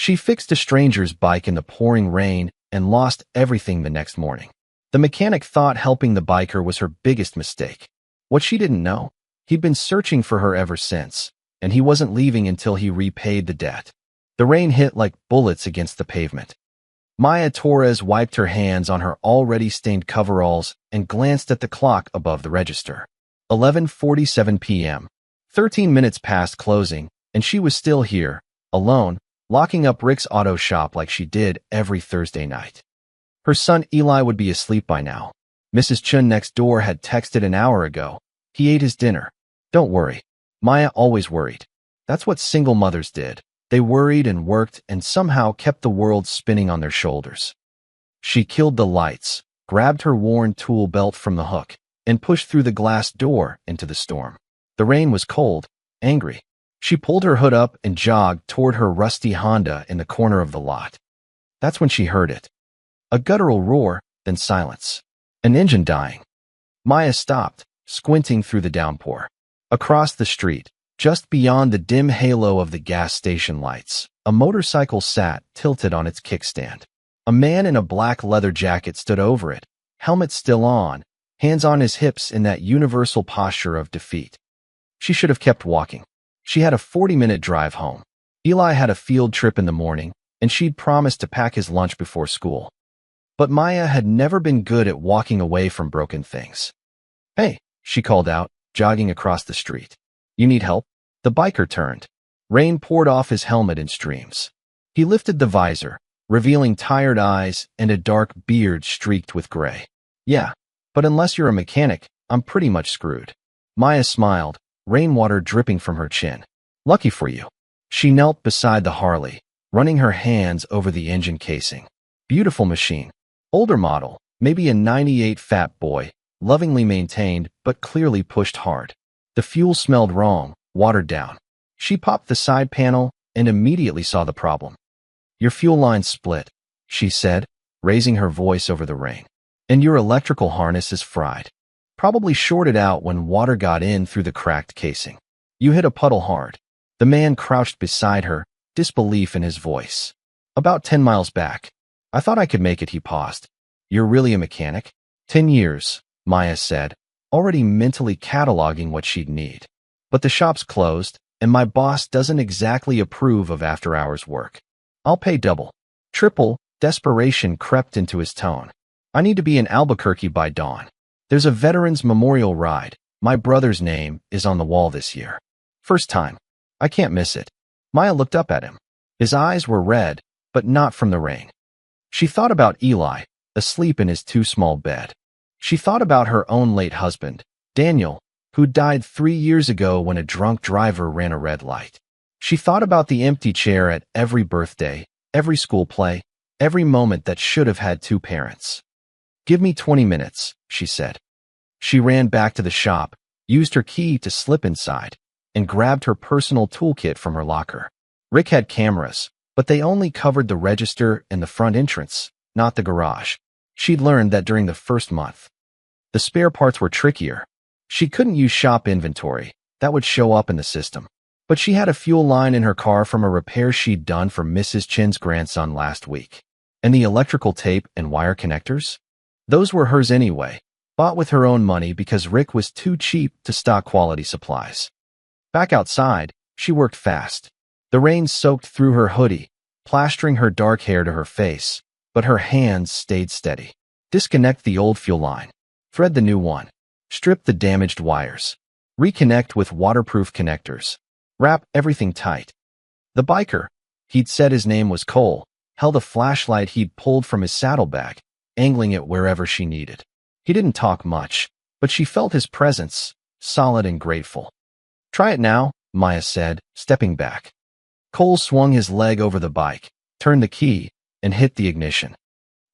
She fixed a stranger's bike in the pouring rain and lost everything the next morning. The mechanic thought helping the biker was her biggest mistake. What she didn't know, he'd been searching for her ever since, and he wasn't leaving until he repaid the debt. The rain hit like bullets against the pavement. Maya Torres wiped her hands on her already stained coveralls and glanced at the clock above the register. 11:47 p.m. 13 minutes past closing, and she was still here, alone, locking up Rick's auto shop like she did every Thursday night. Her son Eli would be asleep by now. Mrs. Chun next door had texted an hour ago. He ate his dinner. Don't worry. Maya always worried. That's what single mothers did. They worried and worked and somehow kept the world spinning on their shoulders. She killed the lights, grabbed her worn tool belt from the hook, and pushed through the glass door into the storm. The rain was cold, angry. She pulled her hood up and jogged toward her rusty Honda in the corner of the lot. That's when she heard it. A guttural roar, then silence. An engine dying. Maya stopped, squinting through the downpour. Across the street, just beyond the dim halo of the gas station lights, a motorcycle sat tilted on its kickstand. A man in a black leather jacket stood over it, helmet still on, hands on his hips in that universal posture of defeat. She should have kept walking. She had a 40-minute drive home. Eli had a field trip in the morning, and she'd promised to pack his lunch before school. But Maya had never been good at walking away from broken things. "Hey," she called out, jogging across the street. "You need help?" The biker turned. Rain poured off his helmet in streams. He lifted the visor, revealing tired eyes and a dark beard streaked with gray. "Yeah, but unless you're a mechanic, I'm pretty much screwed." Maya smiled, rainwater dripping from her chin. "Lucky for you." She knelt beside the Harley, running her hands over the engine casing. Beautiful machine. Older model, maybe a 98 Fat Boy, lovingly maintained but clearly pushed hard. The fuel smelled wrong, watered down. She popped the side panel and immediately saw the problem. "Your fuel line split," she said, raising her voice over the rain. "And your electrical harness is fried. Probably shorted out when water got in through the cracked casing. You hit a puddle hard." The man crouched beside her, disbelief in his voice. "About 10 miles back. I thought I could make it," he paused. "You're really a mechanic?" 10 years, Maya said, already mentally cataloging what she'd need. "But the shop's closed, and my boss doesn't exactly approve of after-hours work. I'll pay double." Triple, desperation crept into his tone. "I need to be in Albuquerque by dawn. There's a Veterans Memorial Ride. My brother's name is on the wall this year. First time. I can't miss it." Maya looked up at him. His eyes were red, but not from the rain. She thought about Eli, asleep in his too small bed. She thought about her own late husband, Daniel, who died 3 years ago when a drunk driver ran a red light. She thought about the empty chair at every birthday, every school play, every moment that should have had 2 parents. "Give me 20 minutes, she said. She ran back to the shop, used her key to slip inside, and grabbed her personal toolkit from her locker. Rick had cameras, but they only covered the register and the front entrance, not the garage. She'd learned that during the first month. The spare parts were trickier. She couldn't use shop inventory. That would show up in the system. But she had a fuel line in her car from a repair she'd done for Mrs. Chin's grandson last week. And the electrical tape and wire connectors? Those were hers anyway, bought with her own money because Rick was too cheap to stock quality supplies. Back outside, she worked fast. The rain soaked through her hoodie, plastering her dark hair to her face, but her hands stayed steady. Disconnect the old fuel line. Thread the new one. Strip the damaged wires. Reconnect with waterproof connectors. Wrap everything tight. The biker, he'd said his name was Cole, held a flashlight he'd pulled from his saddlebag, angling it wherever she needed. He didn't talk much, but she felt his presence, solid and grateful. "Try it now," Maya said, stepping back. Cole swung his leg over the bike, turned the key, and hit the ignition.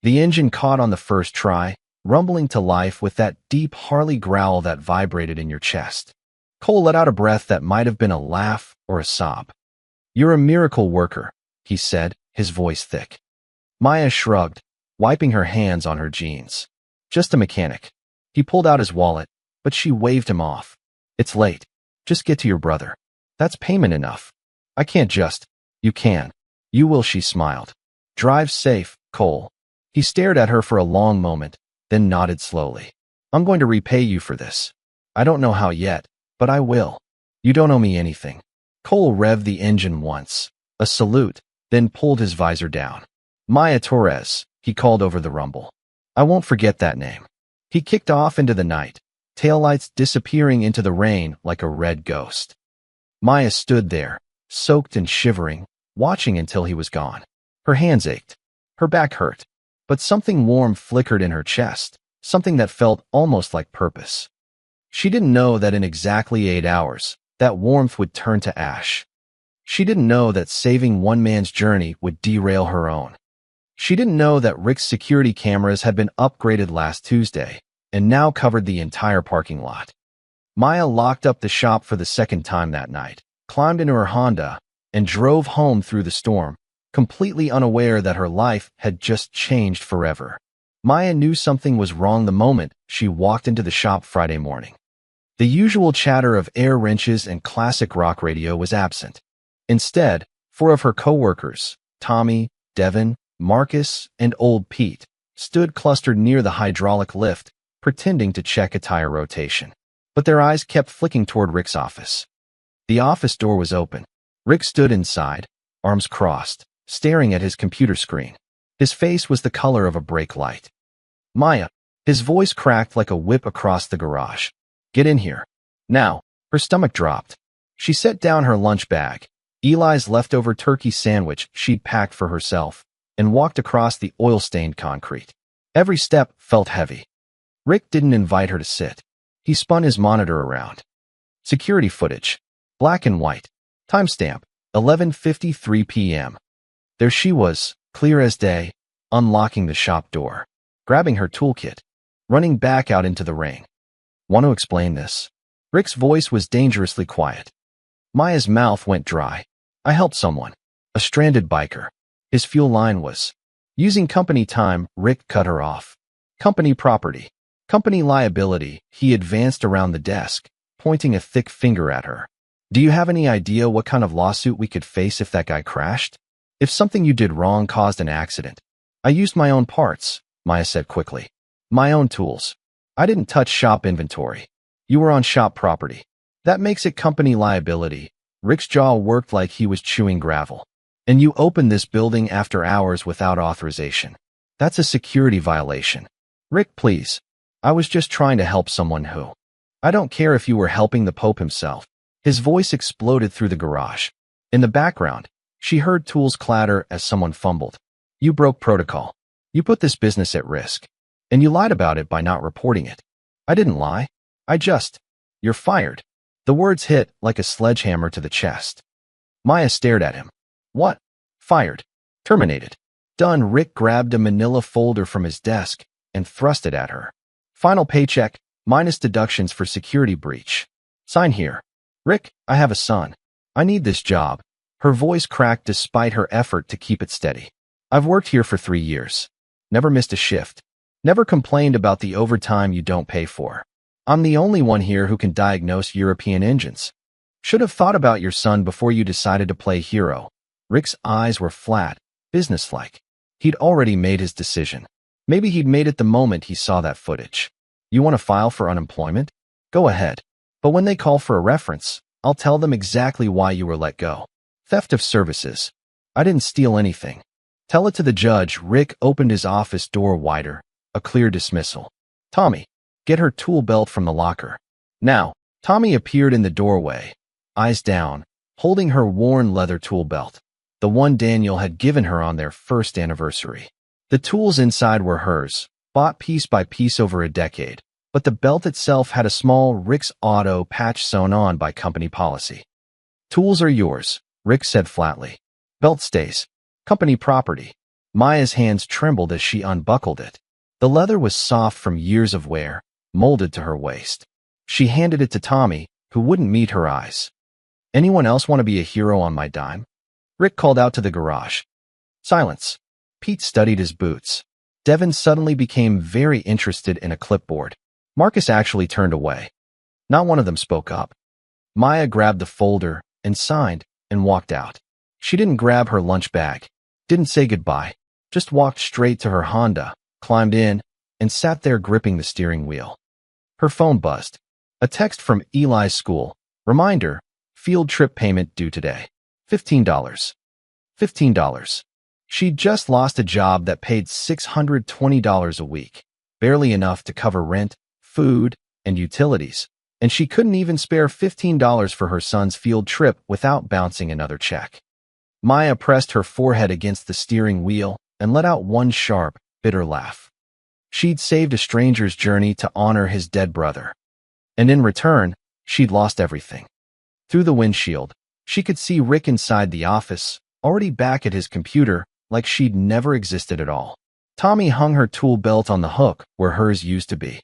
The engine caught on the first try, rumbling to life with that deep Harley growl that vibrated in your chest. Cole let out a breath that might have been a laugh or a sob. "You're a miracle worker," he said, his voice thick. Maya shrugged, wiping her hands on her jeans. "Just a mechanic." He pulled out his wallet, but she waved him off. "It's late. Just get to your brother. That's payment enough." "I can't just." "You can. You will, she smiled. Drive safe, Cole. He stared at her for a long moment, then nodded slowly. I'm going to repay you for this. I don't know how yet, but I will. You don't owe me anything. Cole revved the engine once, a salute, then pulled his visor down. Maya Torres, he called over the rumble. I won't forget that name. He kicked off into the night, taillights disappearing into the rain like a red ghost. Maya stood there, soaked and shivering, watching until he was gone. Her hands ached. Her back hurt. But something warm flickered in her chest, something that felt almost like purpose. She didn't know that in exactly 8 hours, that warmth would turn to ash. She didn't know that saving one man's journey would derail her own. She didn't know that Rick's security cameras had been upgraded last Tuesday and now covered the entire parking lot. Maya locked up the shop for the second time that night, climbed into her Honda, and drove home through the storm, completely unaware that her life had just changed forever. Maya knew something was wrong the moment she walked into the shop Friday morning. The usual chatter of air wrenches and classic rock radio was absent. Instead, 4 of her coworkers, Tommy, Devin, Marcus, and Old Pete, stood clustered near the hydraulic lift, pretending to check a tire rotation. But their eyes kept flicking toward Rick's office. The office door was open. Rick stood inside, arms crossed, staring at his computer screen. His face was the color of a brake light. Maya, his voice cracked like a whip across the garage. Get in here. Now. Her stomach dropped. She set down her lunch bag, Eli's leftover turkey sandwich she'd packed for herself, and walked across the oil-stained concrete. Every step felt heavy. Rick didn't invite her to sit. He spun his monitor around. Security footage. Black and white. Timestamp. 11:53 p.m. There she was, clear as day, unlocking the shop door, grabbing her toolkit, running back out into the rain. Want to explain this? Rick's voice was dangerously quiet. Maya's mouth went dry. I helped someone. A stranded biker. His fuel line was. Using company time, Rick cut her off. Company property. Company liability, he advanced around the desk, pointing a thick finger at her. Do you have any idea what kind of lawsuit we could face if that guy crashed? If something you did wrong caused an accident. I used my own parts, Maya said quickly. My own tools. I didn't touch shop inventory. You were on shop property. That makes it company liability. Rick's jaw worked like he was chewing gravel. And you opened this building after hours without authorization. That's a security violation. Rick, please. I was just trying to help someone who. I don't care if you were helping the Pope himself. His voice exploded through the garage. In the background, she heard tools clatter as someone fumbled. You broke protocol. You put this business at risk. And you lied about it by not reporting it. I didn't lie. You're fired. The words hit like a sledgehammer to the chest. Maya stared at him. What? Fired. Terminated. Done. Rick grabbed a manila folder from his desk and thrust it at her. Final paycheck, minus deductions for security breach. Sign here. Rick, I have a son. I need this job. Her voice cracked despite her effort to keep it steady. I've worked here for 3 years. Never missed a shift. Never complained about the overtime you don't pay for. I'm the only one here who can diagnose European engines. Should have thought about your son before you decided to play hero. Rick's eyes were flat, businesslike. He'd already made his decision. Maybe he'd made it the moment he saw that footage. You want to file for unemployment? Go ahead. But when they call for a reference, I'll tell them exactly why you were let go. Theft of services. I didn't steal anything. Tell it to the judge. Rick opened his office door wider, a clear dismissal. Tommy, get her tool belt from the locker. Now, Tommy appeared in the doorway, eyes down, holding her worn leather tool belt, the one Daniel had given her on their first anniversary. The tools inside were hers, bought piece by piece over a decade, but the belt itself had a small Rick's Auto patch sewn on by company policy. Tools are yours, Rick said flatly. Belt stays. Company property. Maya's hands trembled as she unbuckled it. The leather was soft from years of wear, molded to her waist. She handed it to Tommy, who wouldn't meet her eyes. Anyone else want to be a hero on my dime? Rick called out to the garage. Silence. Pete studied his boots. Devin suddenly became very interested in a clipboard. Marcus actually turned away. Not one of them spoke up. Maya grabbed the folder and signed and walked out. She didn't grab her lunch bag, didn't say goodbye, just walked straight to her Honda, climbed in, and sat there gripping the steering wheel. Her phone buzzed. A text from Eli's school. Reminder, field trip payment due today. $15. $15. She'd just lost a job that paid $620 a week, barely enough to cover rent, food, and utilities, and she couldn't even spare $15 for her son's field trip without bouncing another check. Maya pressed her forehead against the steering wheel and let out one sharp, bitter laugh. She'd saved a stranger's journey to honor his dead brother. And in return, she'd lost everything. Through the windshield, she could see Rick inside the office, already back at his computer, like she'd never existed at all. Tommy hung her tool belt on the hook where hers used to be.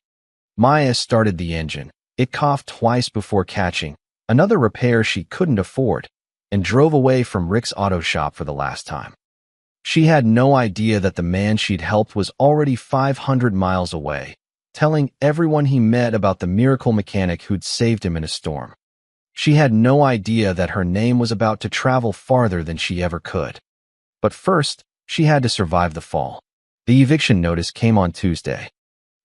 Maya started the engine. It coughed twice before catching, another repair she couldn't afford, and drove away from Rick's auto shop for the last time. She had no idea that the man she'd helped was already 500 miles away, telling everyone he met about the miracle mechanic who'd saved him in a storm. She had no idea that her name was about to travel farther than she ever could. But first, she had to survive the fall. The eviction notice came on Tuesday.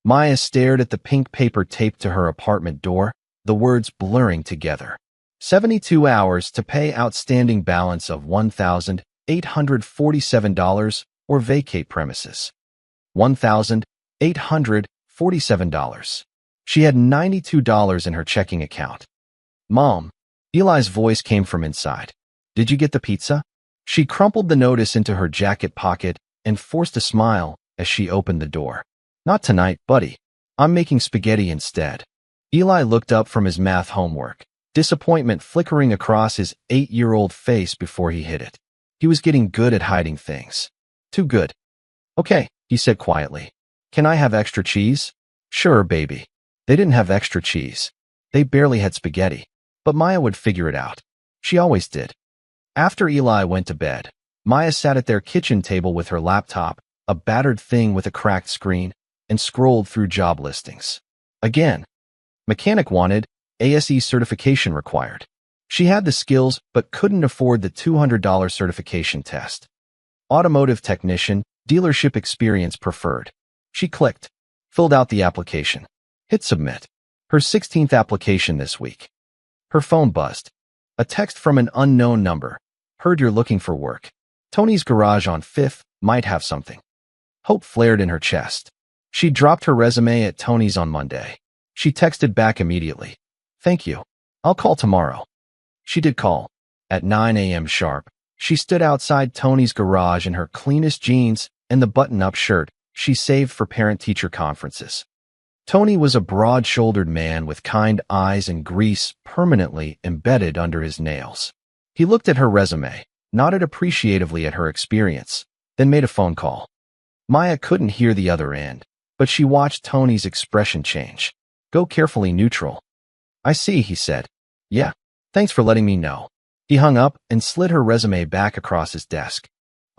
Maya stared at the pink paper taped to her apartment door, the words blurring together. 72 hours to pay outstanding balance of $1,847 or vacate premises. $1,847. She had $92 in her checking account. Mom, Eli's voice came from inside. Did you get the pizza? She crumpled the notice into her jacket pocket and forced a smile as she opened the door. Not tonight, buddy. I'm making spaghetti instead. Eli looked up from his math homework, disappointment flickering across his 8-year-old face before he hit it. He was getting good at hiding things. Too good. Okay, he said quietly. Can I have extra cheese? Sure, baby. They didn't have extra cheese. They barely had spaghetti. But Maya would figure it out. She always did. After Eli went to bed, Maya sat at their kitchen table with her laptop, a battered thing with a cracked screen, and scrolled through job listings. Again. Mechanic wanted, ASE certification required. She had the skills but couldn't afford the $200 certification test. Automotive technician, dealership experience preferred. She clicked, filled out the application. Hit submit. Her 16th application this week. Her phone buzzed. A text from an unknown number. Heard you're looking for work. Tony's Garage on 5th might have something. Hope flared in her chest. She dropped her resume at Tony's on Monday. She texted back immediately. Thank you. I'll call tomorrow. She did call. At 9 a.m. sharp, she stood outside Tony's Garage in her cleanest jeans and the button-up shirt she saved for parent-teacher conferences. Tony was a broad-shouldered man with kind eyes and grease permanently embedded under his nails. He looked at her resume, nodded appreciatively at her experience, then made a phone call. Maya couldn't hear the other end, but she watched Tony's expression change. Go carefully neutral. I see, he said. Yeah, thanks for letting me know. He hung up and slid her resume back across his desk.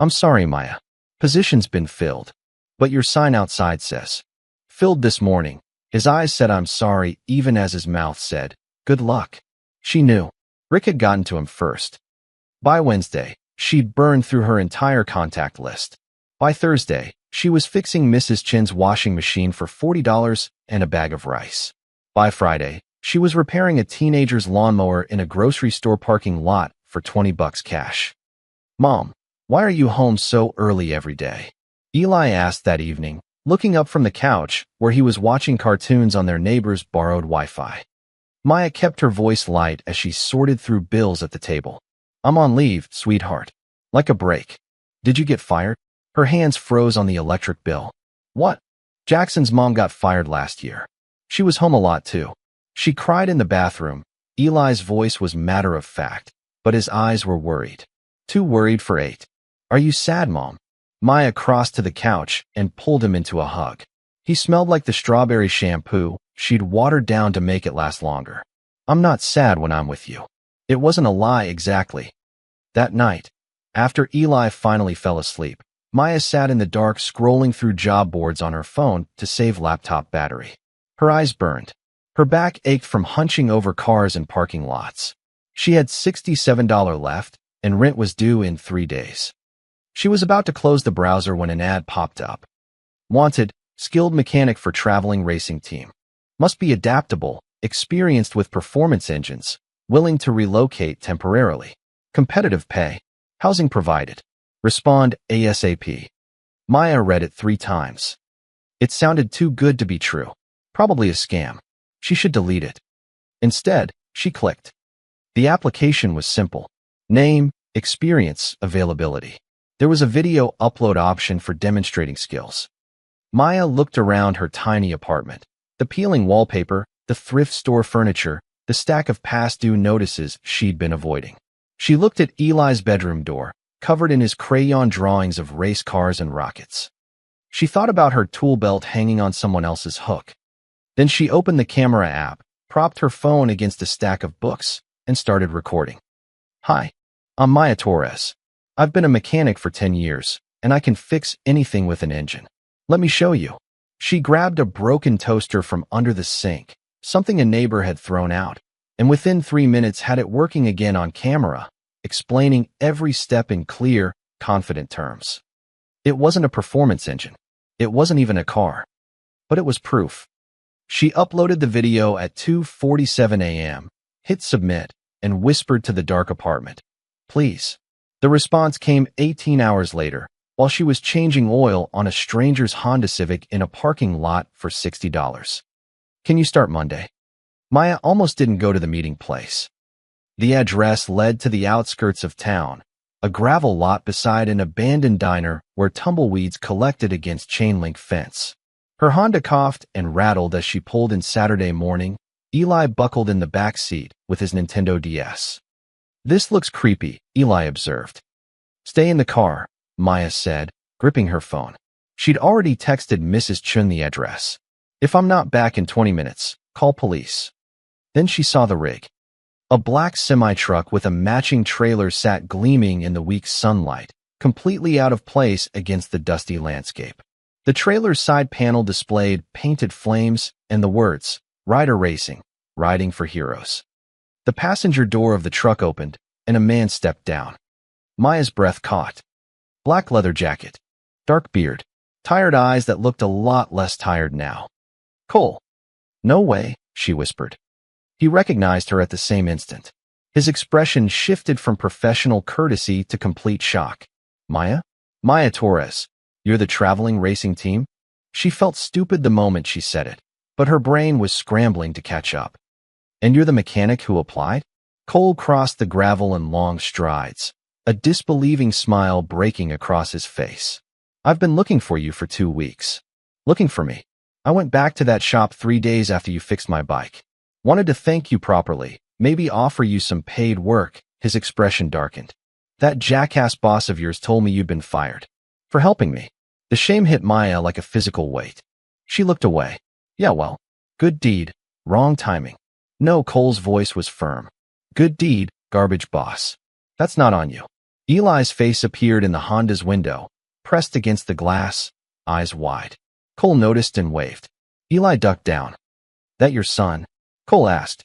I'm sorry, Maya. Position's been filled. But your sign outside says. Filled this morning. His eyes said I'm sorry even as his mouth said, good luck. She knew. Rick had gotten to him first. By Wednesday, she'd burned through her entire contact list. By Thursday, she was fixing Mrs. Chin's washing machine for $40 and a bag of rice. By Friday, she was repairing a teenager's lawnmower in a grocery store parking lot for $20 cash. Mom, why are you home so early every day? Eli asked that evening, looking up from the couch where he was watching cartoons on their neighbor's borrowed Wi-Fi. Maya kept her voice light as she sorted through bills at the table. I'm on leave, sweetheart. Like a break. Did you get fired? Her hands froze on the electric bill. What? Jackson's mom got fired last year. She was home a lot too. She cried in the bathroom. Eli's voice was matter of fact, but his eyes were worried. Too worried for 8. Are you sad, Mom? Maya crossed to the couch and pulled him into a hug. He smelled like the strawberry shampoo she'd watered down to make it last longer. I'm not sad when I'm with you. It wasn't a lie exactly. That night, after Eli finally fell asleep, Maya sat in the dark scrolling through job boards on her phone to save laptop battery. Her eyes burned. Her back ached from hunching over cars and parking lots. She had $67 left, and rent was due in 3 days. She was about to close the browser when an ad popped up. Wanted, skilled mechanic for traveling racing team. Must be adaptable, experienced with performance engines, willing to relocate temporarily. Competitive pay. Housing provided. Respond ASAP. Maya read it 3 times. It sounded too good to be true. Probably a scam. She should delete it. Instead, she clicked. The application was simple. Name, experience, availability. There was a video upload option for demonstrating skills. Maya looked around her tiny apartment. The peeling wallpaper, the thrift store furniture, the stack of past due notices she'd been avoiding. She looked at Eli's bedroom door, covered in his crayon drawings of race cars and rockets. She thought about her tool belt hanging on someone else's hook. Then she opened the camera app, propped her phone against a stack of books, and started recording. Hi, I'm Maya Torres. I've been a mechanic for 10 years, and I can fix anything with an engine. Let me show you. She grabbed a broken toaster from under the sink, something a neighbor had thrown out, and within 3 minutes had it working again on camera, explaining every step in clear, confident terms. It wasn't a performance engine. It wasn't even a car. But it was proof. She uploaded the video at 2:47 a.m., hit submit, and whispered to the dark apartment, "Please." The response came 18 hours later, while she was changing oil on a stranger's Honda Civic in a parking lot for $60. Can you start Monday? Maya almost didn't go to the meeting place. The address led to the outskirts of town, a gravel lot beside an abandoned diner where tumbleweeds collected against chain-link fence. Her Honda coughed and rattled as she pulled in Saturday morning. Eli buckled in the back seat with his Nintendo DS. "This looks creepy," Eli observed. "Stay in the car," Maya said, gripping her phone. She'd already texted Mrs. Chun the address. "If I'm not back in 20 minutes, call police." Then she saw the rig. A black semi-truck with a matching trailer sat gleaming in the weak sunlight, completely out of place against the dusty landscape. The trailer's side panel displayed painted flames and the words, "Rider Racing, Riding for Heroes." The passenger door of the truck opened, and a man stepped down. Maya's breath caught. Black leather jacket, dark beard, tired eyes that looked a lot less tired now. "Cole." "No way," she whispered. He recognized her at the same instant. His expression shifted from professional courtesy to complete shock. "Maya? Maya Torres, you're the traveling racing team?" She felt stupid the moment she said it, but her brain was scrambling to catch up. "And you're the mechanic who applied?" Cole crossed the gravel in long strides, a disbelieving smile breaking across his face. "I've been looking for you for 2 weeks." "Looking for me? I went back to that shop 3 days after you fixed my bike. Wanted to thank you properly, maybe offer you some paid work." His expression darkened. "That jackass boss of yours told me you'd been fired. For helping me." The shame hit Maya like a physical weight. She looked away. "Yeah, well, good deed, wrong timing." "No," Cole's voice was firm. "Good deed, garbage boss. That's not on you." Eli's face appeared in the Honda's window, pressed against the glass, eyes wide. Cole noticed and waved. Eli ducked down. "That your son?" Cole asked.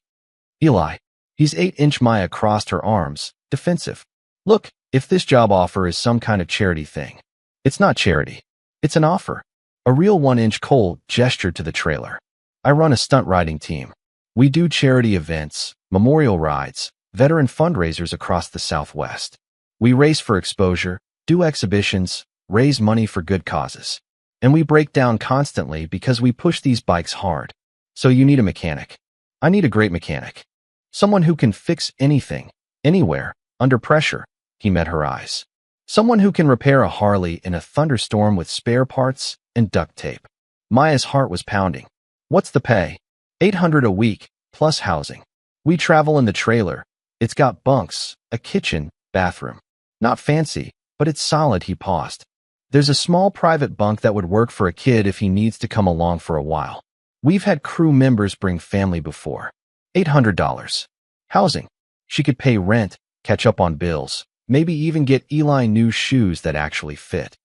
"Eli. He's 8-inch." Maya crossed her arms, defensive. "Look, if this job offer is some kind of charity thing." "It's not charity. It's an offer. A real 1-inch." Cole gestured to the trailer. "I run a stunt riding team. We do charity events, memorial rides, veteran fundraisers across the Southwest. We race for exposure, do exhibitions, raise money for good causes. And we break down constantly because we push these bikes hard. So you need a mechanic. I need a great mechanic. Someone who can fix anything, anywhere, under pressure." He met her eyes. "Someone who can repair a Harley in a thunderstorm with spare parts and duct tape." Maya's heart was pounding. "What's the pay?" $800 a week, plus housing. We travel in the trailer. It's got bunks, a kitchen, bathroom. Not fancy, but it's solid." He paused. "There's a small private bunk that would work for a kid if he needs to come along for a while. We've had crew members bring family before. $800. Housing. She could pay rent, catch up on bills, maybe even get Eli new shoes that actually fit."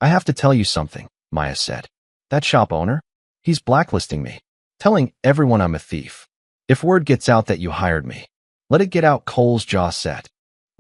"I have to tell you something," Maya said. "That shop owner? He's blacklisting me, telling everyone I'm a thief. If word gets out that you hired me, let it get out." Cole's jaw set.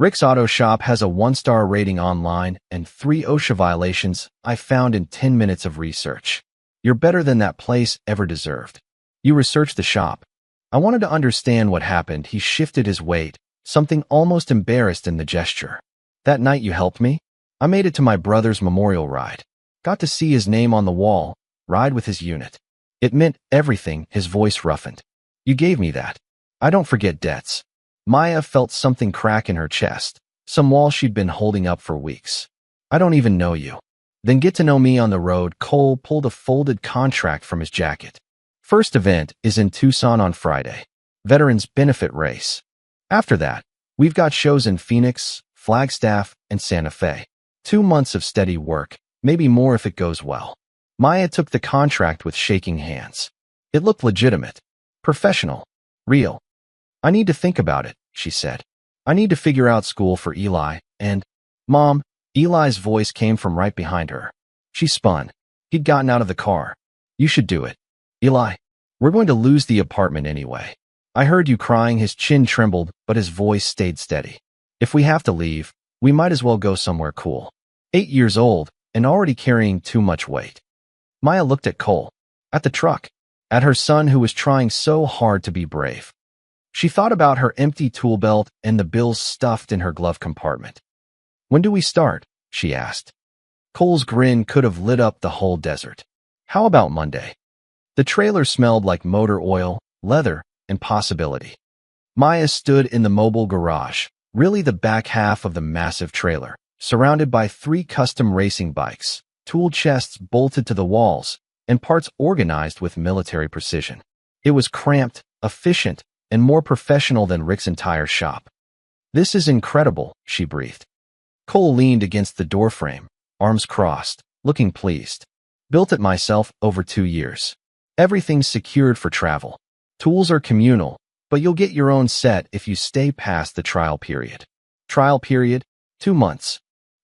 Rick's Auto Shop has a 1-star rating online and 3 OSHA violations I found in 10 minutes of research. You're better than that place ever deserved. You researched the shop. I wanted to understand what happened. He shifted his weight, something almost embarrassed in the gesture. That night you helped me? I made it to my brother's memorial ride. Got to see his name on the wall, ride with his unit. It meant everything, his voice roughened. You gave me that. I don't forget debts. Maya felt something crack in her chest, some wall she'd been holding up for weeks. I don't even know you. Then get to know me on the road. Cole pulled a folded contract from his jacket. First event is in Tucson on Friday. Veterans Benefit Race. After that, we've got shows in Phoenix, Flagstaff, and Santa Fe. 2 months of steady work, maybe more if it goes well. Maya took the contract with shaking hands. It looked legitimate, professional, real. I need to think about it, she said. I need to figure out school for Eli, and… Mom, Eli's voice came from right behind her. She spun. He'd gotten out of the car. You should do it. Eli, we're going to lose the apartment anyway. I heard you crying. His chin trembled, but his voice stayed steady. If we have to leave, we might as well go somewhere cool. 8 years old, and already carrying too much weight. Maya looked at Cole, at the truck, at her son who was trying so hard to be brave. She thought about her empty tool belt and the bills stuffed in her glove compartment. When do we start? She asked. Cole's grin could have lit up the whole desert. How about Monday? The trailer smelled like motor oil, leather, and possibility. Maya stood in the mobile garage, really the back half of the massive trailer, surrounded by 3 custom racing bikes, tool chests bolted to the walls, and parts organized with military precision. It was cramped, efficient, and more professional than Rick's entire shop. This is incredible, she breathed. Cole leaned against the doorframe, arms crossed, looking pleased. Built it myself over 2 years. Everything's secured for travel. Tools are communal, but you'll get your own set if you stay past the trial period. Trial period? 2 months.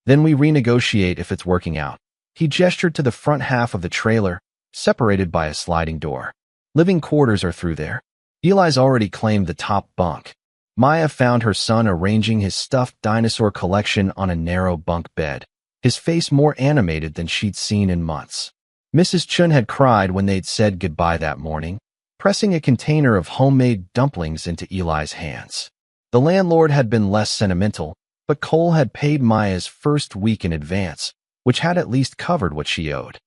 Then we renegotiate if it's working out. He gestured to the front half of the trailer, separated by a sliding door. Living quarters are through there. Eli's already claimed the top bunk. Maya found her son arranging his stuffed dinosaur collection on a narrow bunk bed, his face more animated than she'd seen in months. Mrs. Chun had cried when they'd said goodbye that morning, pressing a container of homemade dumplings into Eli's hands. The landlord had been less sentimental, but Cole had paid Maya's first week in advance, which had at least covered what she owed.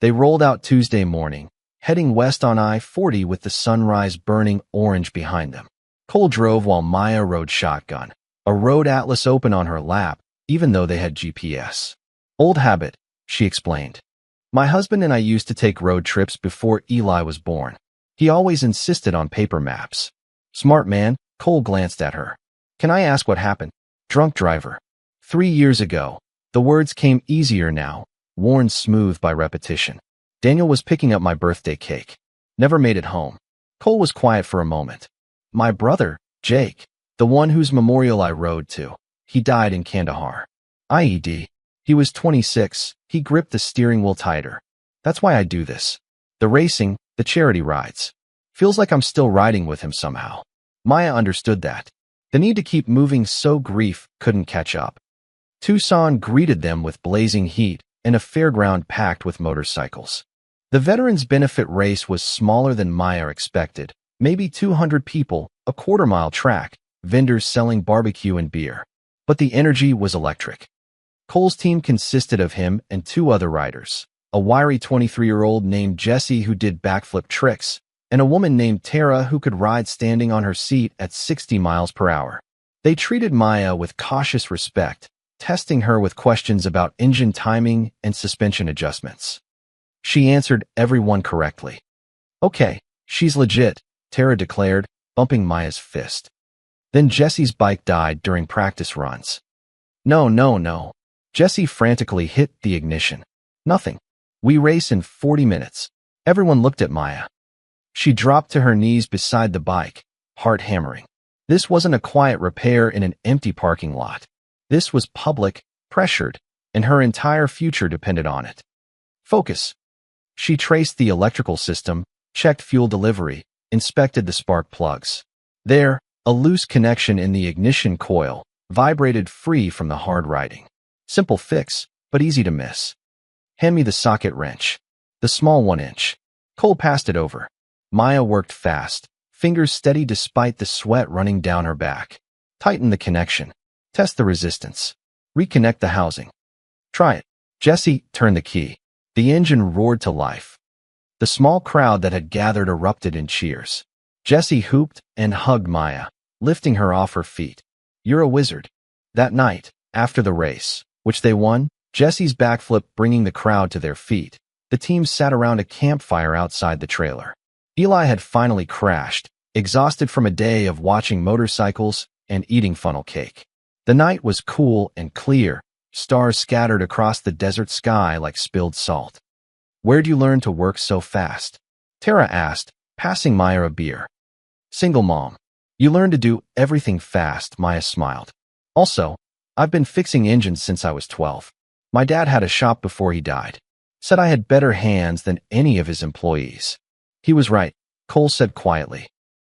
They rolled out Tuesday morning, heading west on I-40 with the sunrise burning orange behind them. Cole drove while Maya rode shotgun, a road atlas open on her lap, even though they had GPS. Old habit, she explained. My husband and I used to take road trips before Eli was born. He always insisted on paper maps. Smart man, Cole glanced at her. Can I ask what happened? Drunk driver. 3 years ago. The words came easier now, worn smooth by repetition. Daniel was picking up my birthday cake. Never made it home. Cole was quiet for a moment. My brother, Jake, the one whose memorial I rode to, he died in Kandahar. IED. He was 26. He gripped the steering wheel tighter. That's why I do this. The racing, the charity rides. Feels like I'm still riding with him somehow. Maya understood that. The need to keep moving so grief couldn't catch up. Tucson greeted them with blazing heat and a fairground packed with motorcycles. The Veterans Benefit Race was smaller than Maya expected, maybe 200 people, a quarter-mile track, vendors selling barbecue and beer. But the energy was electric. Cole's team consisted of him and 2 other riders, a wiry 23-year-old named Jessie who did backflip tricks, and a woman named Tara who could ride standing on her seat at 60 miles per hour. They treated Maya with cautious respect, testing her with questions about engine timing and suspension adjustments. She answered everyone correctly. Okay, she's legit, Tara declared, bumping Maya's fist. Then Jessie's bike died during practice runs. No. Jessie frantically hit the ignition. Nothing. We race in 40 minutes. Everyone looked at Maya. She dropped to her knees beside the bike, heart hammering. This wasn't a quiet repair in an empty parking lot. This was public, pressured, and her entire future depended on it. Focus. She traced the electrical system, checked fuel delivery, inspected the spark plugs. There, a loose connection in the ignition coil, vibrated free from the hard writing. Simple fix, but easy to miss. Hand me the socket wrench. The small 1-inch. Cole passed it over. Maya worked fast, fingers steady despite the sweat running down her back. Tighten the connection. Test the resistance. Reconnect the housing. Try it. Jesse turned the key. The engine roared to life. The small crowd that had gathered erupted in cheers. Jesse hooped and hugged Maya, lifting her off her feet. You're a wizard. That night, after the race, which they won, Jesse's backflip bringing the crowd to their feet, the team sat around a campfire outside the trailer. Eli had finally crashed, exhausted from a day of watching motorcycles and eating funnel cake. The night was cool and clear, stars scattered across the desert sky like spilled salt. Where'd you learn to work so fast? Tara asked, passing Maya a beer. Single mom. You learn to do everything fast, Maya smiled. Also, I've been fixing engines since I was 12. My dad had a shop before he died. Said I had better hands than any of his employees. He was right, Cole said quietly.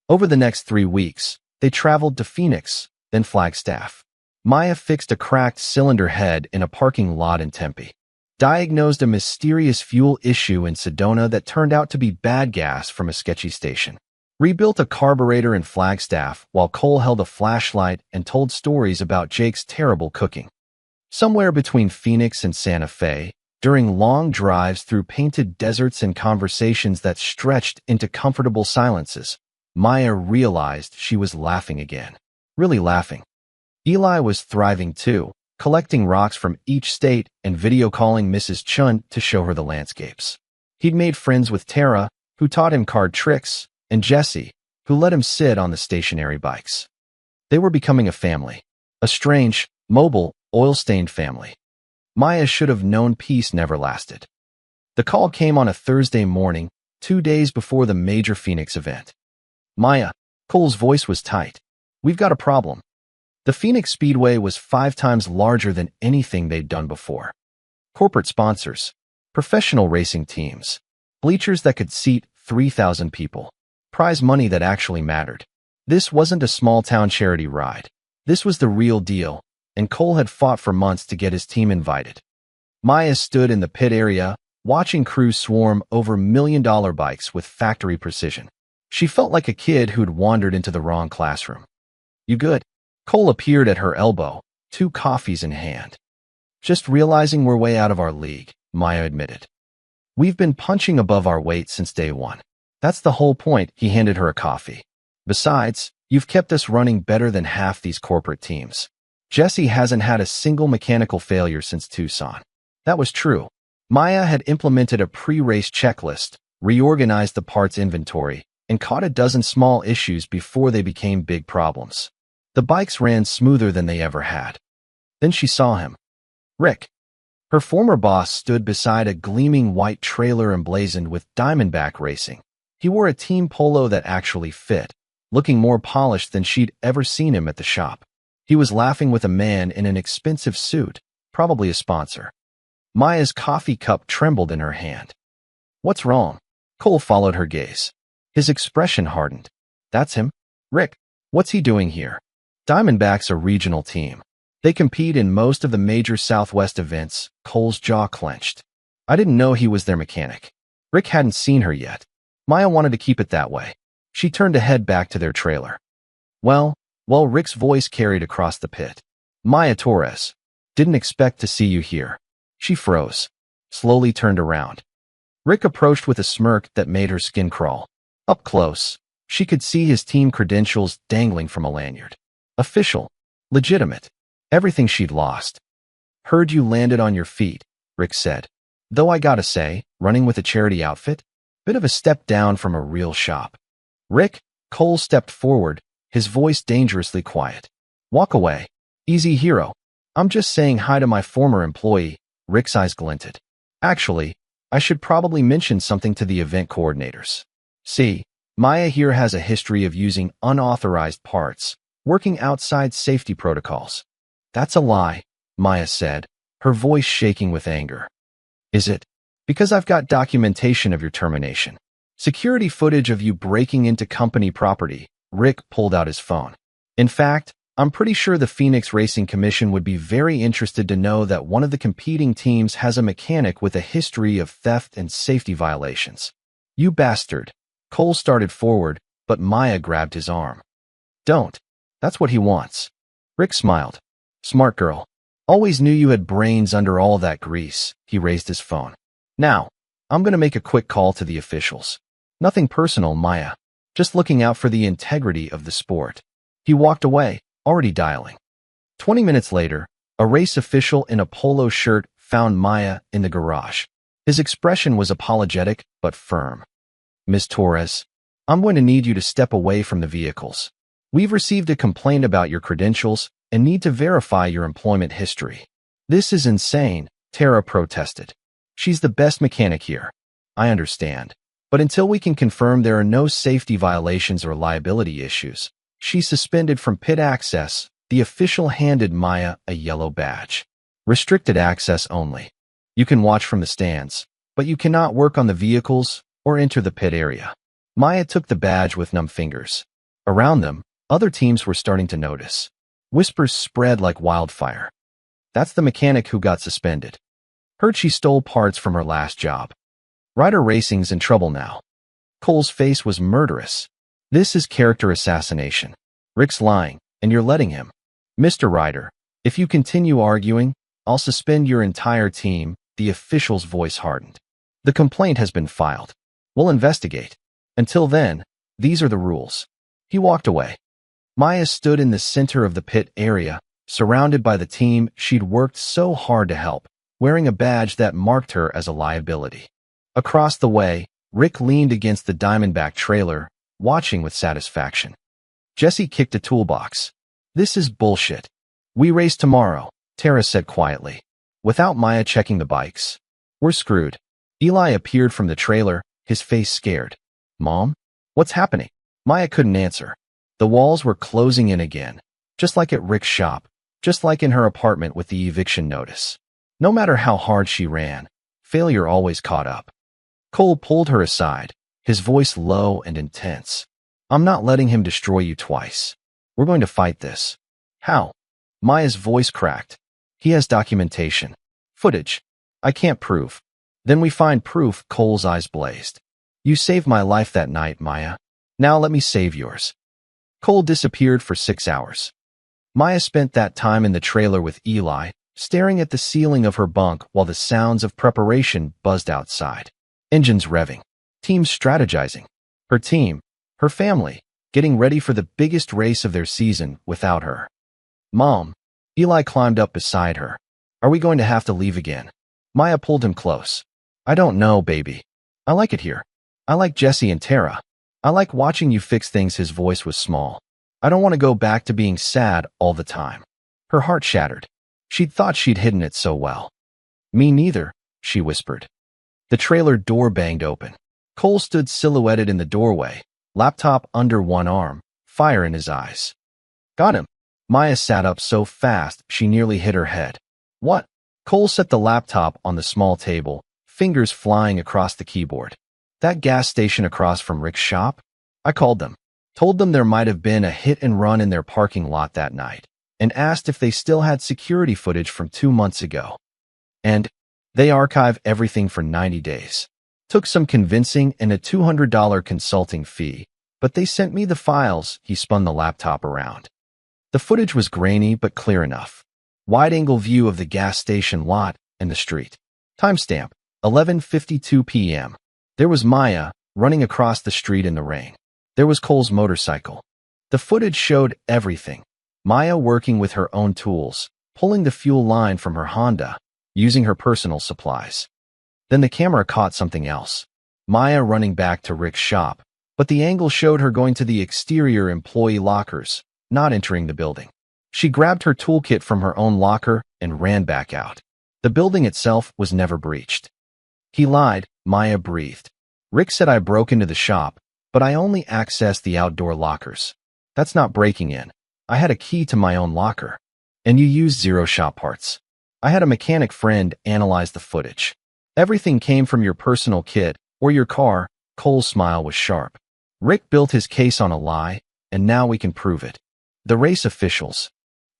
Over the next 3 weeks, they traveled to Phoenix, then Flagstaff. Maya fixed a cracked cylinder head in a parking lot in Tempe. Diagnosed a mysterious fuel issue in Sedona that turned out to be bad gas from a sketchy station. Rebuilt a carburetor in Flagstaff while Cole held a flashlight and told stories about Jake's terrible cooking. Somewhere between Phoenix and Santa Fe, during long drives through painted deserts and conversations that stretched into comfortable silences, Maya realized she was laughing again. Really laughing. Eli was thriving too, collecting rocks from each state and video calling Mrs. Chun to show her the landscapes. He'd made friends with Tara, who taught him card tricks, and Jesse, who let him sit on the stationary bikes. They were becoming a family. A strange, mobile, oil-stained family. Maya should have known peace never lasted. The call came on a Thursday morning, 2 days before the major Phoenix event. Maya, Cole's voice was tight. We've got a problem. The Phoenix Speedway was 5 times larger than anything they'd done before. Corporate sponsors, professional racing teams, bleachers that could seat 3,000 people, prize money that actually mattered. This wasn't a small-town charity ride. This was the real deal, and Cole had fought for months to get his team invited. Maya stood in the pit area, watching crews swarm over million-dollar bikes with factory precision. She felt like a kid who'd wandered into the wrong classroom. You good? Cole appeared at her elbow, 2 coffees in hand. Just realizing we're way out of our league, Maya admitted. We've been punching above our weight since day one. That's the whole point. He handed her a coffee. Besides, you've kept us running better than half these corporate teams. Jesse hasn't had a single mechanical failure since Tucson. That was true. Maya had implemented a pre-race checklist, reorganized the parts inventory, and caught a dozen small issues before they became big problems. The bikes ran smoother than they ever had. Then she saw him. Rick. Her former boss stood beside a gleaming white trailer emblazoned with Diamondback Racing. He wore a team polo that actually fit, looking more polished than she'd ever seen him at the shop. He was laughing with a man in an expensive suit, probably a sponsor. Maya's coffee cup trembled in her hand. What's wrong? Cole followed her gaze. His expression hardened. That's him? Rick, what's he doing here? Diamondback's a regional team. They compete in most of the major Southwest events. Cole's jaw clenched. I didn't know he was their mechanic. Rick hadn't seen her yet. Maya wanted to keep it that way. She turned to head back to their trailer. Well, Rick's voice carried across the pit. Maya Torres. Didn't expect to see you here. She froze, slowly turned around. Rick approached with a smirk that made her skin crawl. Up close, she could see his team credentials dangling from a lanyard. Official. Legitimate. Everything she'd lost. Heard you landed on your feet, Rick said. Though I gotta say, running with a charity outfit? Bit of a step down from a real shop. Rick, Cole stepped forward, his voice dangerously quiet. Walk away. Easy hero. I'm just saying hi to my former employee. Rick's eyes glinted. Actually, I should probably mention something to the event coordinators. See, Maya here has a history of using unauthorized parts, working outside safety protocols. That's a lie, Maya said, her voice shaking with anger. Is it? Because I've got documentation of your termination. Security footage of you breaking into company property. Rick pulled out his phone. In fact, I'm pretty sure the Phoenix Racing Commission would be very interested to know that one of the competing teams has a mechanic with a history of theft and safety violations. You bastard. Cole started forward, but Maya grabbed his arm. Don't. That's what he wants. Rick smiled. Smart girl. Always knew you had brains under all that grease. He raised his phone. Now, I'm going to make a quick call to the officials. Nothing personal, Maya. Just looking out for the integrity of the sport. He walked away, already dialing. 20 minutes later, a race official in a polo shirt found Maya in the garage. His expression was apologetic but firm. Miss Torres, I'm going to need you to step away from the vehicles. We've received a complaint about your credentials and need to verify your employment history. This is insane, Tara protested. She's the best mechanic here. I understand. But until we can confirm there are no safety violations or liability issues, she's suspended from pit access. The official handed Maya a yellow badge. Restricted access only. You can watch from the stands, but you cannot work on the vehicles or enter the pit area. Maya took the badge with numb fingers. Around them, other teams were starting to notice. Whispers spread like wildfire. That's the mechanic who got suspended. Heard she stole parts from her last job. Ryder Racing's in trouble now. Cole's face was murderous. This is character assassination. Rick's lying, and you're letting him. Mr. Ryder, if you continue arguing, I'll suspend your entire team. The official's voice hardened. The complaint has been filed. We'll investigate. Until then, these are the rules. He walked away. Maya stood in the center of the pit area, surrounded by the team she'd worked so hard to help, wearing a badge that marked her as a liability. Across the way, Rick leaned against the Diamondback trailer, watching with satisfaction. Jesse kicked a toolbox. This is bullshit. We race tomorrow, Tara said quietly. Without Maya checking the bikes. We're screwed. Eli appeared from the trailer, his face scared. Mom? What's happening? Maya couldn't answer. The walls were closing in again, just like at Rick's shop, just like in her apartment with the eviction notice. No matter how hard she ran, failure always caught up. Cole pulled her aside, his voice low and intense. I'm not letting him destroy you twice. We're going to fight this. How? Maya's voice cracked. He has documentation. Footage. I can't prove. Then we find proof. Cole's eyes blazed. You saved my life that night, Maya. Now let me save yours. Cole disappeared for 6 hours. Maya spent that time in the trailer with Eli, staring at the ceiling of her bunk while the sounds of preparation buzzed outside. Engines revving. Teams strategizing. Her team, her family, getting ready for the biggest race of their season without her. Mom. Eli climbed up beside her. Are we going to have to leave again? Maya pulled him close. I don't know, baby. I like it here. I like Jesse and Tara. I like watching you fix things. His voice was small. I don't want to go back to being sad all the time. Her heart shattered. She'd thought she'd hidden it so well. Me neither, she whispered. The trailer door banged open. Cole stood silhouetted in the doorway, laptop under one arm, fire in his eyes. Got him. Maya sat up so fast she nearly hit her head. What? Cole set the laptop on the small table, fingers flying across the keyboard. That gas station across from Rick's shop? I called them. Told them there might have been a hit and run in their parking lot that night, and asked if they still had security footage from 2 months ago. And they archive everything for 90 days. Took some convincing and a $200 consulting fee, but they sent me the files. He spun the laptop around. The footage was grainy but clear enough. Wide-angle view of the gas station lot and the street. Timestamp, 11:52 p.m. There was Maya running across the street in the rain. There was Cole's motorcycle. The footage showed everything. Maya working with her own tools, pulling the fuel line from her Honda, using her personal supplies. Then the camera caught something else. Maya running back to Rick's shop, but the angle showed her going to the exterior employee lockers, not entering the building. She grabbed her toolkit from her own locker and ran back out. The building itself was never breached. He lied, Maya breathed. Rick said I broke into the shop, but I only accessed the outdoor lockers. That's not breaking in. I had a key to my own locker. And you used zero shop parts. I had a mechanic friend analyze the footage. Everything came from your personal kit or your car. Cole's smile was sharp. Rick built his case on a lie, and now we can prove it. The race officials.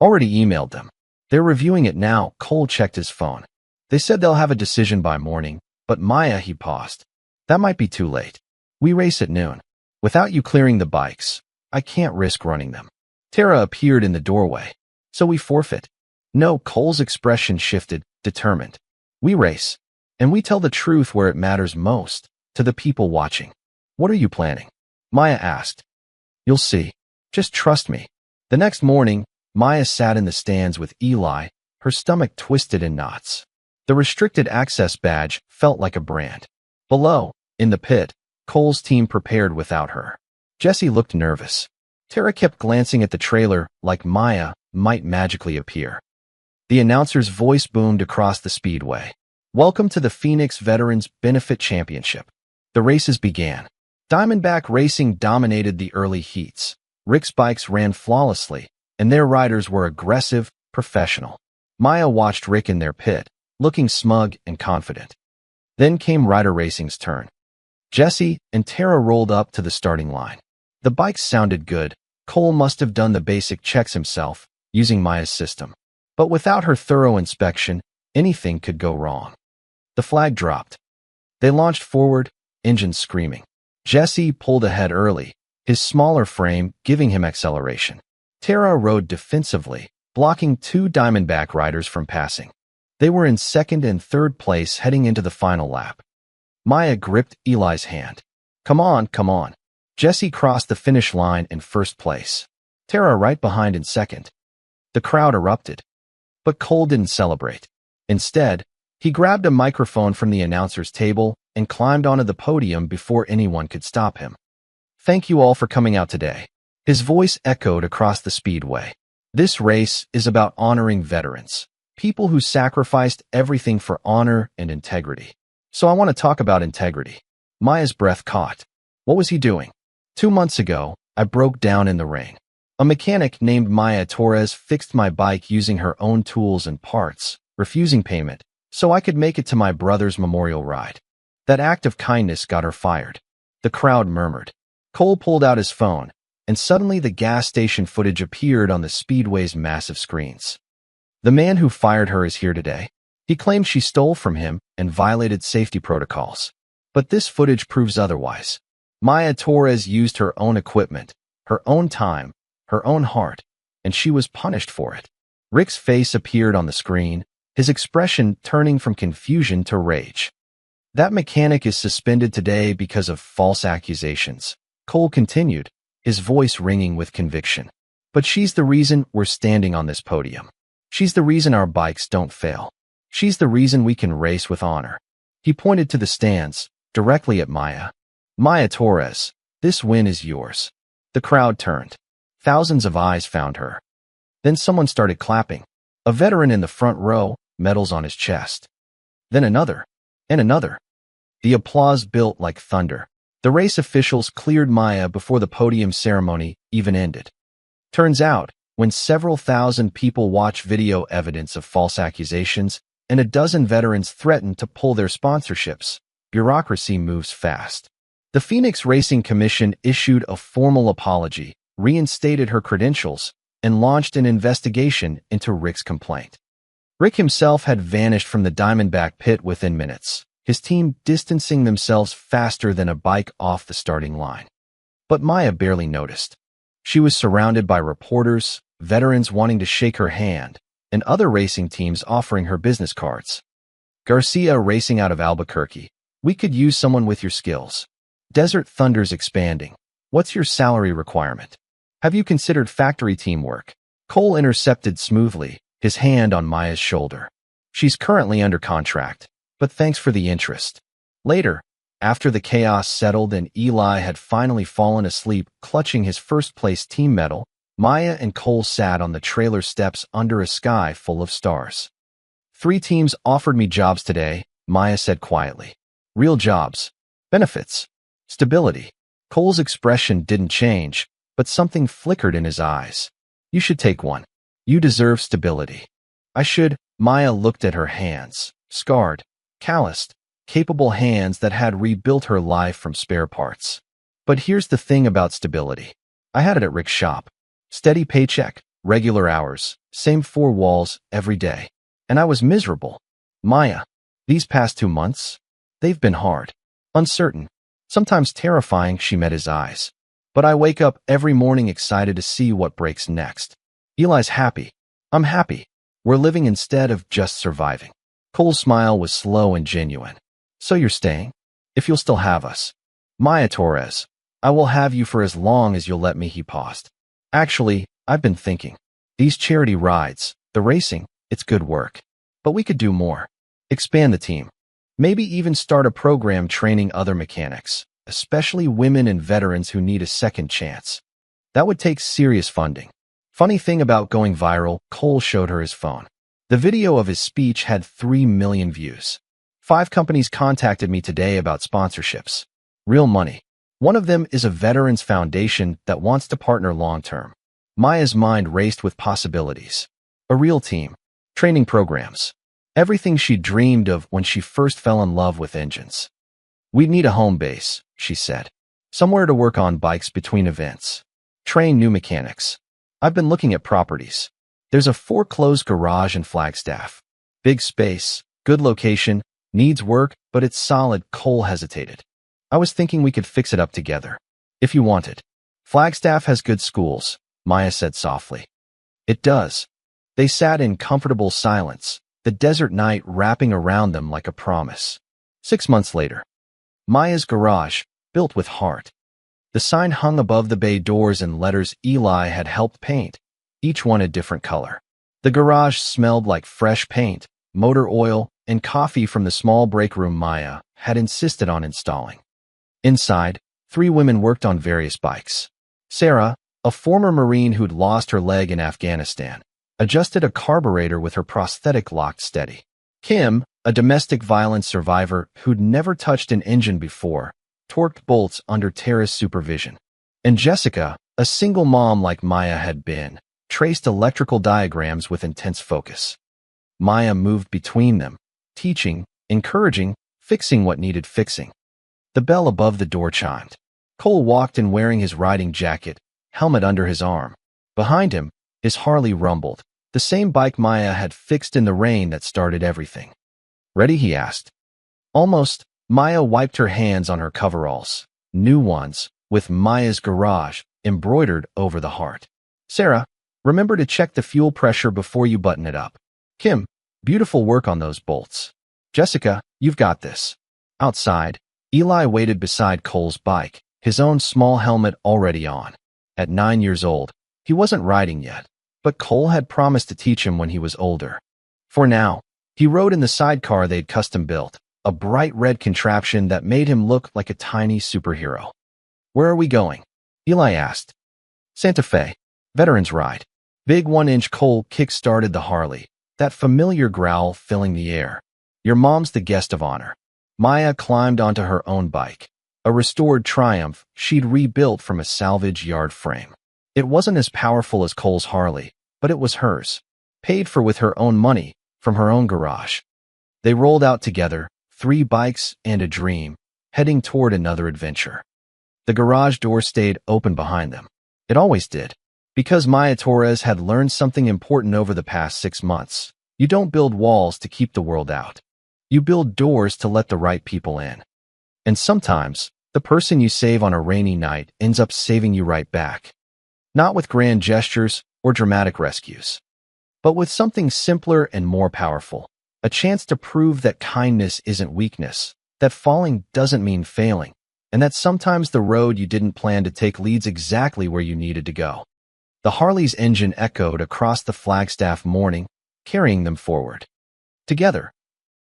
Already emailed them. They're reviewing it now. Cole checked his phone. They said they'll have a decision by morning, but Maya, he paused. That might be too late. We race at noon. Without you clearing the bikes, I can't risk running them. Tara appeared in the doorway. So we forfeit. No, Cole's expression shifted, determined. We race. And we tell the truth where it matters most, to the people watching. What are you planning? Maya asked. You'll see. Just trust me. The next morning, Maya sat in the stands with Eli, her stomach twisted in knots. The restricted access badge felt like a brand. Below, in the pit, Cole's team prepared without her. Jesse looked nervous. Tara kept glancing at the trailer like Maya might magically appear. The announcer's voice boomed across the speedway. Welcome to the Phoenix Veterans Benefit Championship. The races began. Diamondback Racing dominated the early heats. Rick's bikes ran flawlessly, and their riders were aggressive, professional. Maya watched Rick in their pit, looking smug and confident. Then came Ryder Racing's turn. Jesse and Tara rolled up to the starting line. The bikes sounded good. Cole must have done the basic checks himself, using Maya's system. But without her thorough inspection, anything could go wrong. The flag dropped. They launched forward, engines screaming. Jesse pulled ahead early, his smaller frame giving him acceleration. Tara rode defensively, blocking two Diamondback riders from passing. They were in second and third place heading into the final lap. Maya gripped Eli's hand. Come on, come on. Jesse crossed the finish line in first place. Tara right behind in second. The crowd erupted. But Cole didn't celebrate. Instead, he grabbed a microphone from the announcer's table and climbed onto the podium before anyone could stop him. Thank you all for coming out today. His voice echoed across the speedway. This race is about honoring veterans, people who sacrificed everything for honor and integrity. So I want to talk about integrity. Maya's breath caught. What was he doing? 2 months ago, I broke down in the rain. A mechanic named Maya Torres fixed my bike using her own tools and parts, refusing payment, so I could make it to my brother's memorial ride. That act of kindness got her fired. The crowd murmured. Cole pulled out his phone, and suddenly the gas station footage appeared on the Speedway's massive screens. The man who fired her is here today. He claimed she stole from him and violated safety protocols. But this footage proves otherwise. Maya Torres used her own equipment, her own time, her own heart, and she was punished for it. Rick's face appeared on the screen, his expression turning from confusion to rage. That mechanic is suspended today because of false accusations. Cole continued, his voice ringing with conviction. But she's the reason we're standing on this podium. She's the reason our bikes don't fail. She's the reason we can race with honor. He pointed to the stands, directly at Maya. Maya Torres, this win is yours. The crowd turned. Thousands of eyes found her. Then someone started clapping. A veteran in the front row, medals on his chest. Then another, and another. The applause built like thunder. The race officials cleared Maya before the podium ceremony even ended. Turns out, when several thousand people watch video evidence of false accusations, and a dozen veterans threaten to pull their sponsorships, bureaucracy moves fast. The Phoenix Racing Commission issued a formal apology, reinstated her credentials, and launched an investigation into Rick's complaint. Rick himself had vanished from the Diamondback pit within minutes, his team distancing themselves faster than a bike off the starting line. But Maya barely noticed. She was surrounded by reporters, veterans wanting to shake her hand, and other racing teams offering her business cards. Garcia Racing out of Albuquerque. We could use someone with your skills. Desert Thunder's expanding. What's your salary requirement? Have you considered factory teamwork? Cole intercepted smoothly, his hand on Maya's shoulder. She's currently under contract, but thanks for the interest. Later, after the chaos settled and Eli had finally fallen asleep clutching his first-place team medal, Maya and Cole sat on the trailer steps under a sky full of stars. 3 teams offered me jobs today, Maya said quietly. Real jobs. Benefits. Stability. Cole's expression didn't change, but something flickered in his eyes. You should take one. You deserve stability. I should. Maya looked at her hands, scarred, calloused, capable hands that had rebuilt her life from spare parts. But here's the thing about stability. I had it at Rick's shop. Steady paycheck, regular hours, Same four walls every day. And I was miserable. Maya, these past 2 months, they've been hard, uncertain, sometimes terrifying. She met his eyes. But I wake up every morning excited to see what breaks next. Eli's happy. I'm happy. We're living instead of just surviving. Cole's smile was slow and genuine. So you're staying? If you'll still have us. Maya Torres, I will have you for as long as you'll let me, he paused. Actually, I've been thinking. These charity rides, the racing, it's good work. But we could do more. Expand the team. Maybe even start a program training other mechanics, especially women and veterans who need a second chance. That would take serious funding. Funny thing about going viral, Cole showed her his phone. The video of his speech had 3 million views. 5 companies contacted me today about sponsorships. Real money. One of them is a veterans foundation that wants to partner long-term. Maya's mind raced with possibilities. A real team. Training programs. Everything she dreamed of when she first fell in love with engines. We'd need a home base, she said. Somewhere to work on bikes between events. Train new mechanics. I've been looking at properties. There's a foreclosed garage in Flagstaff. Big space, good location, needs work, but it's solid. Cole hesitated. I was thinking we could fix it up together. If you wanted. Flagstaff has good schools, Maya said softly. It does. They sat in comfortable silence, the desert night wrapping around them like a promise. 6 months later. Maya's garage, built with heart. The sign hung above the bay doors in letters Eli had helped paint, each one a different color. The garage smelled like fresh paint, motor oil, and coffee from the small break room Maya had insisted on installing. Inside, 3 women worked on various bikes. Sarah, a former Marine who'd lost her leg in Afghanistan, adjusted a carburetor with her prosthetic locked steady. Kim, a domestic violence survivor who'd never touched an engine before, torqued bolts under Tara's supervision. And Jessica, a single mom like Maya had been, traced electrical diagrams with intense focus. Maya moved between them, teaching, encouraging, fixing what needed fixing. The bell above the door chimed. Cole walked in wearing his riding jacket, helmet under his arm. Behind him, his Harley rumbled, the same bike Maya had fixed in the rain that started everything. Ready? He asked. Almost. Maya wiped her hands on her coveralls, new ones, with Maya's garage embroidered over the heart. Sarah, remember to check the fuel pressure before you button it up. Kim, beautiful work on those bolts. Jessica, you've got this. Outside, Eli waited beside Cole's bike, his own small helmet already on. At 9 years old, he wasn't riding yet, but Cole had promised to teach him when he was older. For now, he rode in the sidecar they'd custom built, a bright red contraption that made him look like a tiny superhero. Where are we going? Eli asked. Santa Fe. Veterans ride. Big 1-inch. Cole kick-started the Harley, that familiar growl filling the air. Your mom's the guest of honor. Maya climbed onto her own bike, a restored Triumph she'd rebuilt from a salvage yard frame. It wasn't as powerful as Cole's Harley, but it was hers, paid for with her own money, from her own garage. They rolled out together, 3 bikes and a dream, heading toward another adventure. The garage door stayed open behind them. It always did. Because Maya Torres had learned something important over the past 6 months. You don't build walls to keep the world out. You build doors to let the right people in. And sometimes, the person you save on a rainy night ends up saving you right back. Not with grand gestures or dramatic rescues, but with something simpler and more powerful. A chance to prove that kindness isn't weakness, that falling doesn't mean failing, and that sometimes the road you didn't plan to take leads exactly where you needed to go. The Harley's engine echoed across the Flagstaff morning, carrying them forward. Together,